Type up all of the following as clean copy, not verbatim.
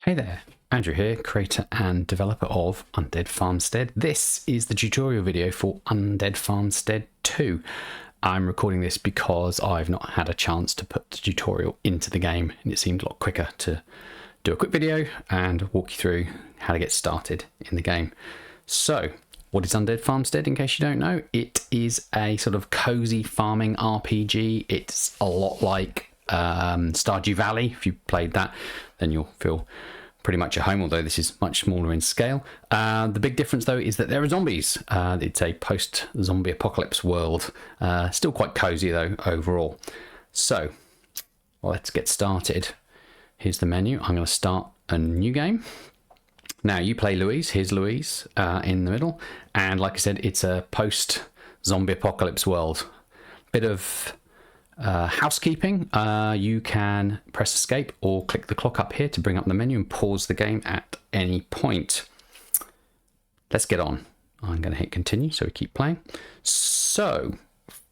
Hey there, Andrew here, creator and developer of Undead Farmstead. This is the tutorial video for Undead Farmstead 2. I'm recording this because I've not had a chance to put the tutorial into the game, and it seemed a lot quicker to do a quick video and walk you through how to get started in the game. So, what is Undead Farmstead, in case you don't know? It is a sort of cozy farming RPG. It's a lot like Stardew Valley. If you played that, then you'll feel pretty much at home, although this is much smaller in scale. The big difference, though, is that there are zombies. It's a post-zombie apocalypse world. Still quite cozy, though, overall. So, let's get started. Here's the menu. I'm going to start a new game. Now, you play Louise. Here's Louise in the middle. And like I said, it's a post-zombie apocalypse world. Bit of housekeeping. You can press escape or click the clock up here to bring up the menu and pause the game at any point. Let's get on. I'm going to hit continue so we keep playing. So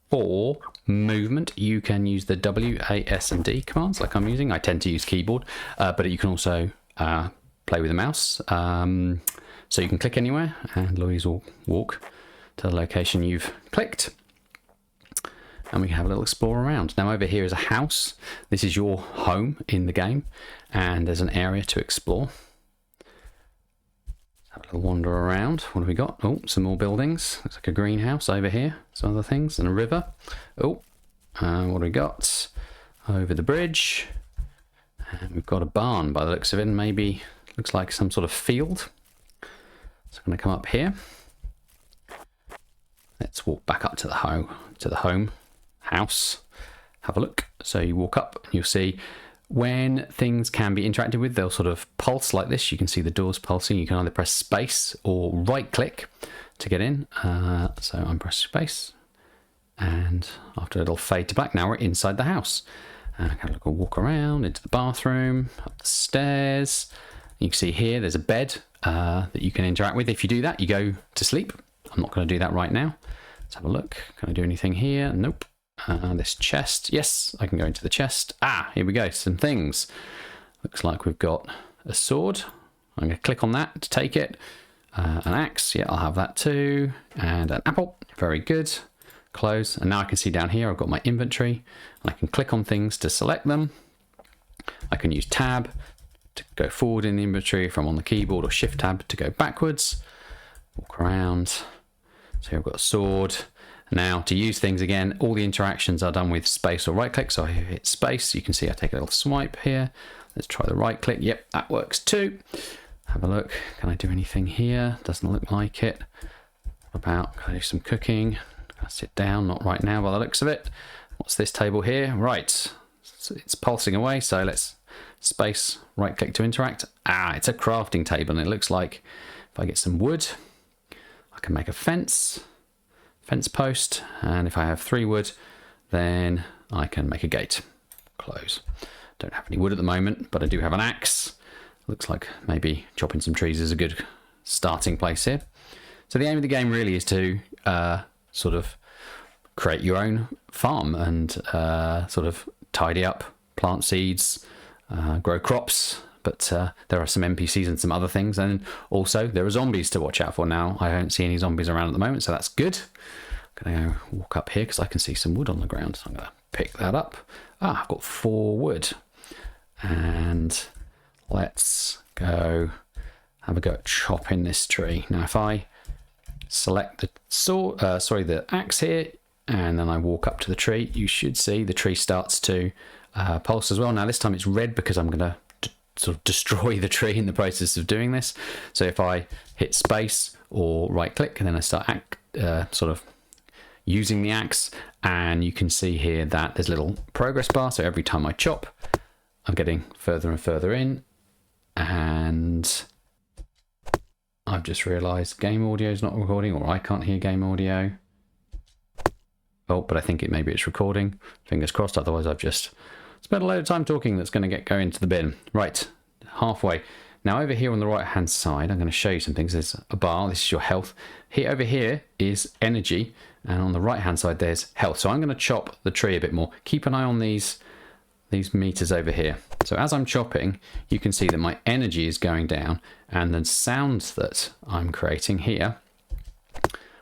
for movement, you can use the W, A, S and D commands like I'm using. I tend to use keyboard, but you can also play with the mouse. So you can click anywhere and Louise will walk to the location you've clicked. And we can have a little explore around. Now over here is a house. This is your home in the game. And there's an area to explore. Have a little wander around. What have we got? Oh, some more buildings. Looks like a greenhouse over here. Some other things. And a river. Oh, what have we got? Over the bridge. And we've got a barn by the looks of it. And maybe looks like some sort of field. So I'm going to come up here. Let's walk back up to the home. House, have a look. So you walk up and you'll see when things can be interacted with, they'll sort of pulse like this. You can see the doors pulsing. You can either press space or right click to get in. So I'm pressing space, and after it'll fade to black. Now we're inside the house. And I can have a walk around into the bathroom, up the stairs. You can see here there's a bed that you can interact with. If you do that, you go to sleep. I'm not going to do that right now. Let's have a look. Can I do anything here? Nope. This chest. Yes, I can go into the chest. Here we go. Some things. Looks like we've got a sword. I'm going to click on that to take it. An axe. Yeah, I'll have that too. And an apple. Very good. Close. And now I can see down here I've got my inventory. I can click on things to select them. I can use tab to go forward in the inventory if I'm on the keyboard, or shift tab to go backwards. Walk around. So here I've got a sword. Now to use things again, all the interactions are done with space or right click. So I hit space. You can see I take a little swipe here. Let's try the right click. Yep, that works too. Have a look. Can I do anything here? Doesn't look like it. What about, can I do some cooking? Can I sit down? Not right now by the looks of it. What's this table here? Right. So it's pulsing away. So let's space, right click to interact. It's a crafting table, and it looks like if I get some wood, I can make a fence post, and if I have 3 wood, then I can make a gate. Close. Don't have any wood at the moment, but I do have an axe. Looks like maybe chopping some trees is a good starting place here. So the aim of the game really is to sort of create your own farm and sort of tidy up, plant seeds, grow crops. But there are some NPCs and some other things, and also there are zombies to watch out for. Now I don't see any zombies around at the moment, so that's good. I'm going to go walk up here because I can see some wood on the ground, so I'm going to pick that up. I've got 4 wood, and let's go have a go at chopping this tree. Now if I select the the axe here, and then I walk up to the tree, you should see the tree starts to pulse as well. Now this time it's red because I'm going to sort of destroy the tree in the process of doing this. So if I hit space or right click, and then I start sort of using the axe, and you can see here that there's a little progress bar. So every time I chop, I'm getting further and further in. And I've just realized game audio is not recording, or I can't hear game audio. Oh, but I think maybe it's recording. Fingers crossed. Otherwise I've just spent a load of time talking that's going to go into the bin. Right, halfway. Now over here on the right hand side, I'm going to show you some things. There's a bar. This is your health. Here over here is energy, and on the right hand side there's health. So I'm going to chop the tree a bit more. Keep an eye on these these meters over here. So as I'm chopping, you can see that my energy is going down, and the sounds that I'm creating here,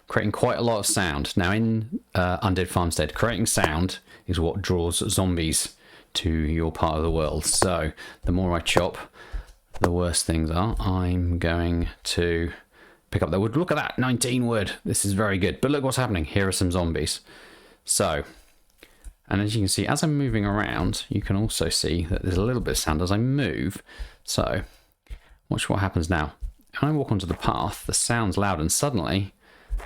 creating quite a lot of sound. Now in Undead Farmstead, creating sound is what draws zombies to your part of the world. So the more I chop, the worse things are. I'm going to pick up the wood. Look at that, 19 wood. This is very good. But look what's happening. Here are some zombies. So, and as you can see, as I'm moving around, you can also see that there's a little bit of sound as I move. So, watch what happens now. When I walk onto the path, the sound's loud, and suddenly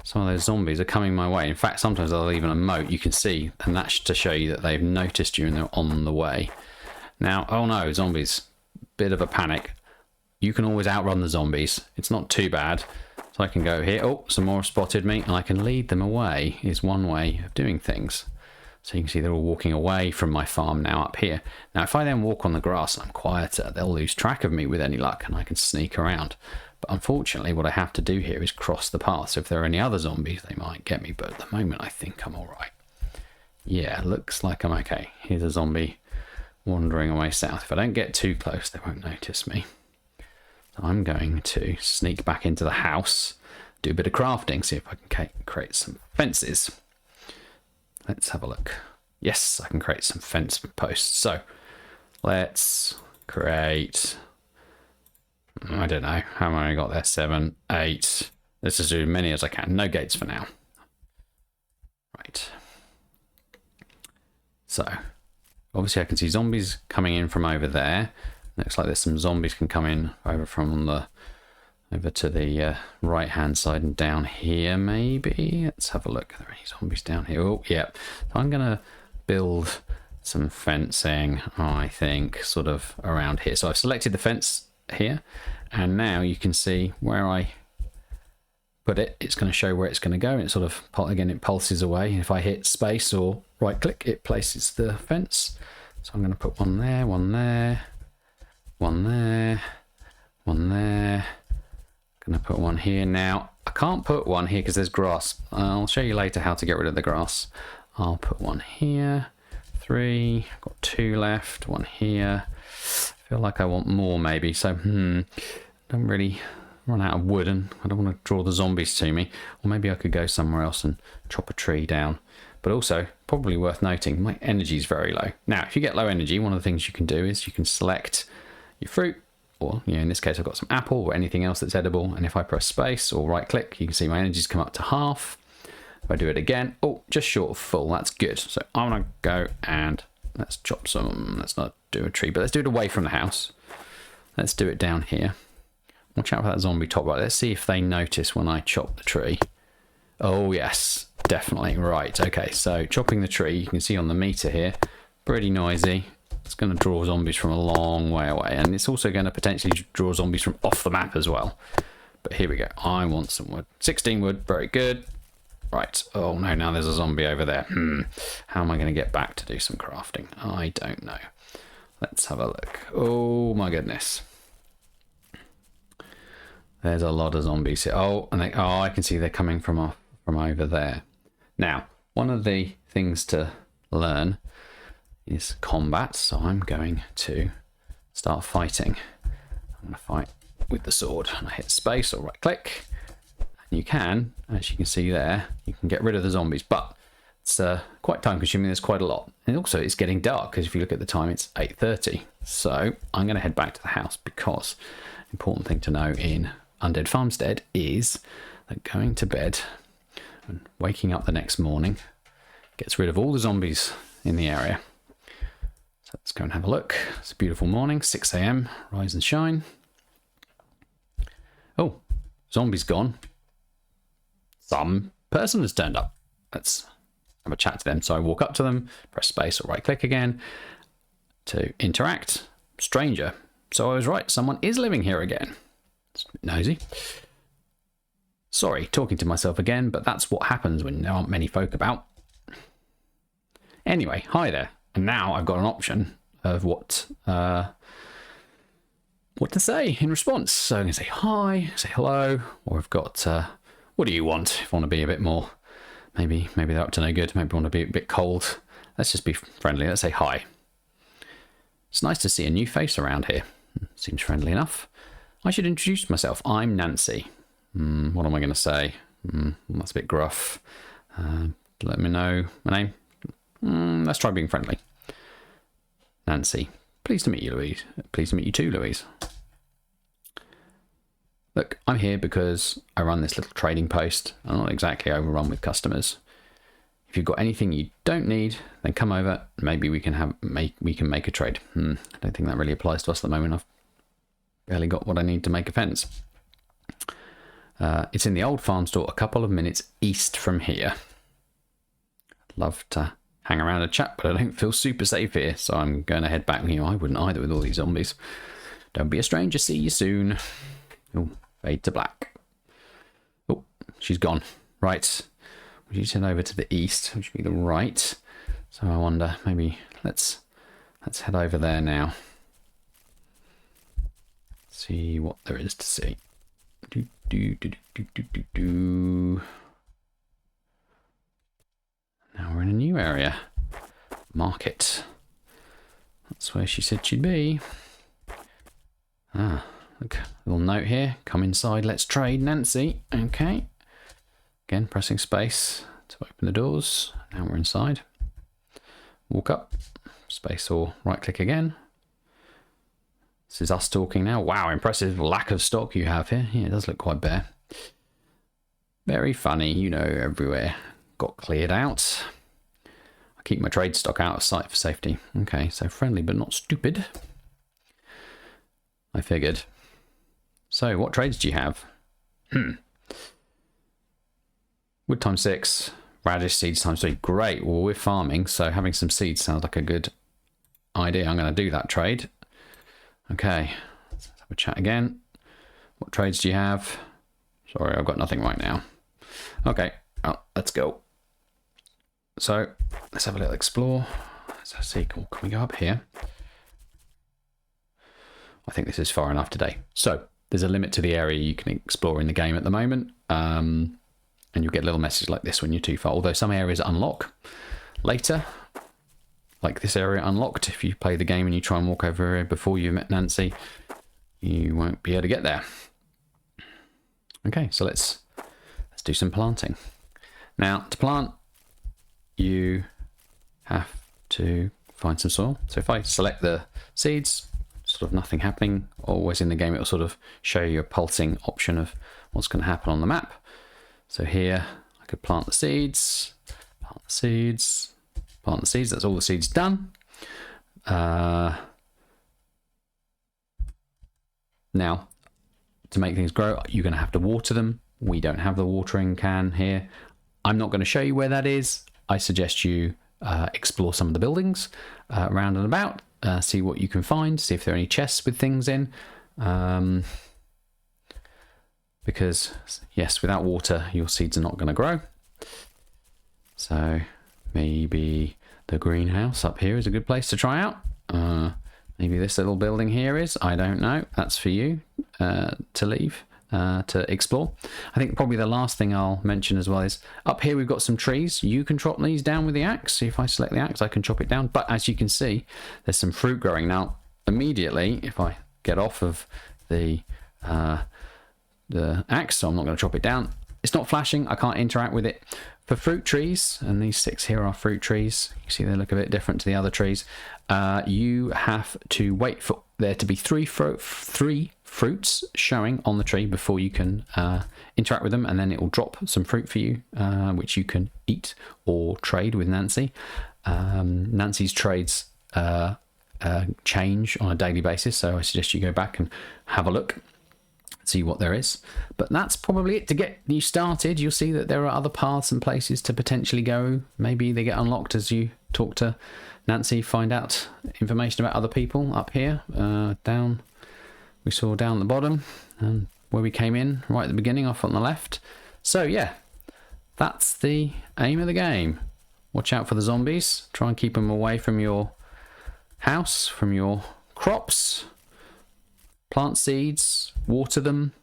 some of those zombies are coming my way. In fact, sometimes they'll even emote, you can see, and that's to show you that they've noticed you and they're on the way. Now, oh no, zombies. Bit of a panic. You can always outrun the zombies. It's not too bad. So I can go here. Oh, some more have spotted me, and I can lead them away is one way of doing things. So you can see they're all walking away from my farm now up here. Now, if I then walk on the grass and I'm quieter, they'll lose track of me with any luck, and I can sneak around. But unfortunately, what I have to do here is cross the path. So if there are any other zombies, they might get me. But at the moment, I think I'm all right. Yeah, looks like I'm okay. Here's a zombie wandering away south. If I don't get too close, they won't notice me. So I'm going to sneak back into the house, do a bit of crafting, see if I can create some fences. Let's have a look. Yes, I can create some fence posts. So let's create, I don't know, how many I got there? 7, 8. Let's just do as many as I can. No gates for now. Right. So obviously I can see zombies coming in from over there. Looks like there's some zombies can come in over from the over to the right hand side and down here maybe. Let's have a look. Are there any zombies down here? Oh, yeah. So I'm going to build some fencing, I think, sort of around here. So I've selected the fence here, and now you can see where I put it. It's going to show where it's going to go, and it sort of, again, it pulses away. If I hit space or right click, it places the fence. So I'm going to put one there, one there, one there, one there. Going to put one here. Now, I can't put one here because there's grass. I'll show you later how to get rid of the grass. I'll put one here. 3. I've got 2 left. One here. I feel like I want more maybe. So, don't really run out of wood, and I don't want to draw the zombies to me. Or maybe I could go somewhere else and chop a tree down. But also, probably worth noting, my energy is very low. Now, if you get low energy, one of the things you can do is you can select your fruit, or in this case I've got some apple or anything else that's edible, and if I press space or right click, you can see my energy's come up to half. If I do it again, oh, just short of full. That's good. So I'm gonna go and let's chop some. Let's not do a tree, but let's do it away from the house. Let's do it down here. Watch out for that zombie top right. Let's see if they notice when I chop the tree. Oh yes, definitely. Right, okay, so chopping the tree, you can see on the meter here, pretty noisy. It's going to draw zombies from a long way away, and it's also going to potentially draw zombies from off the map as well. But here we go. I want some wood. 16 wood, very good. Right. Oh no, now there's a zombie over there. How am I going to get back to do some crafting? I don't know. Let's have a look. Oh my goodness. There's a lot of zombies here. Oh, and I can see they're coming from over there. Now, one of the things to learn is combat, so I'm going to start fighting. I'm going to fight with the sword, and I hit space or right click, and you can, as you can see there, you can get rid of the zombies, but it's quite time consuming. There's quite a lot, and also it's getting dark, because if you look at the time, it's 8:30. So I'm going to head back to the house, because important thing to know in Undead Farmstead is that going to bed and waking up the next morning gets rid of all the zombies in the area. So let's go and have a look. It's a beautiful morning, 6 a.m, rise and shine. Oh, zombies gone. Some person has turned up. Let's have a chat to them. So I walk up to them, press space or right click again to interact. Stranger. So I was right, someone is living here again. It's a bit nosy. Sorry, talking to myself again, but that's what happens when there aren't many folk about. Anyway, hi there. And now I've got an option of what to say in response. So I'm going to say hi, say hello, or I've got, what do you want? If I want to be a bit more, maybe they're up to no good, maybe I want to be a bit cold. Let's just be friendly. Let's say hi. It's nice to see a new face around here. Seems friendly enough. I should introduce myself. I'm Nancy. What am I going to say? That's a bit gruff. Let me know my name. Let's try being friendly. Nancy. Pleased to meet you, Louise. Pleased to meet you too, Louise. Look, I'm here because I run this little trading post. I'm not exactly overrun with customers. If you've got anything you don't need, then come over. Maybe we can make a trade. I don't think that really applies to us at the moment. I've barely got what I need to make a fence. It's in the old farm store, a couple of minutes east from here. I'd love to hang around and chat, but I don't feel super safe here, so I'm going to head back. I wouldn't either with all these zombies. Don't be a stranger. See you soon. Oh, fade to black. Oh, she's gone. Right. We should head over to the east, which would be the right. So I wonder, maybe let's head over there now. See what there is to see. Now we're in a new area. Market. That's where she said she'd be. Look, little note here. Come inside, let's trade, Nancy. Okay. Again, pressing space to open the doors. Now we're inside. Walk up. Space or right click again. This is us talking now. Wow, impressive lack of stock you have here. Yeah, it does look quite bare. Very funny, everywhere. Got cleared out. I keep my trade stock out of sight for safety. Okay, so friendly but not stupid. I figured. So, what trades do you have? Wood times 6, radish seeds times 3. Great. Well, we're farming, so having some seeds sounds like a good idea. I'm going to do that trade. Okay, let's have a chat again. What trades do you have? Sorry, I've got nothing right now. Okay, let's go. So, let's have a little explore. Let's see, can we go up here? I think this is far enough today. So, there's a limit to the area you can explore in the game at the moment. And you'll get a little message like this when you're too far. Although some areas unlock later. Like this area unlocked. If you play the game and you try and walk over here before you met Nancy, you won't be able to get there. Okay, so let's do some planting. Now, to plant, you have to find some soil. So if I select the seeds, sort of nothing happening. Always in the game, it will sort of show you a pulsing option of what's going to happen on the map. So here, I could plant the seeds, plant the seeds, plant the seeds. That's all the seeds done. Now, to make things grow, you're going to have to water them. We don't have the watering can here. I'm not going to show you where that is. I suggest you explore some of the buildings around and about, see what you can find, see if there are any chests with things in. Because, yes, without water, your seeds are not going to grow. So maybe the greenhouse up here is a good place to try out. Maybe this little building here is. I don't know. That's for you to leave, to explore. I think probably the last thing I'll mention as well is up here we've got some trees. You can chop these down with the axe. So if I select the axe, I can chop it down. But as you can see, there's some fruit growing. Now, immediately, if I get off of the axe, so I'm not going to chop it down, it's not flashing. I can't interact with it. For fruit trees, and these 6 here are fruit trees, you see they look a bit different to the other trees. You have to wait for there to be three fruits showing on the tree before you can interact with them, and then it will drop some fruit for you, which you can eat or trade with Nancy. Nancy's trades change on a daily basis, so I suggest you go back and have a look, see what there is. But that's probably it to get you started. You'll see that there are other paths and places to potentially go. Maybe they get unlocked as you talk to Nancy, find out information about other people up here. Down, we saw down at the bottom, and where we came in right at the beginning, off on the left. So yeah, that's the aim of the game. Watch out for the zombies. Try and keep them away from your house, from your crops. Plant seeds, water them,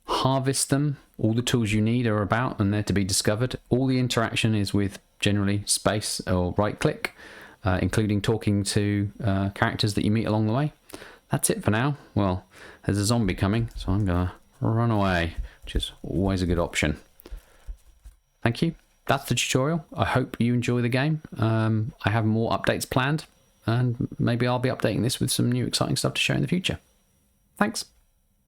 harvest them. All the tools you need are about and they're to be discovered. All the interaction is with generally space or right click. including talking to characters that you meet along the way. That's it for now. Well, there's a zombie coming, so I'm going to run away, which is always a good option. Thank you. That's the tutorial. I hope you enjoy the game. I have more updates planned, and maybe I'll be updating this with some new exciting stuff to show in the future. Thanks.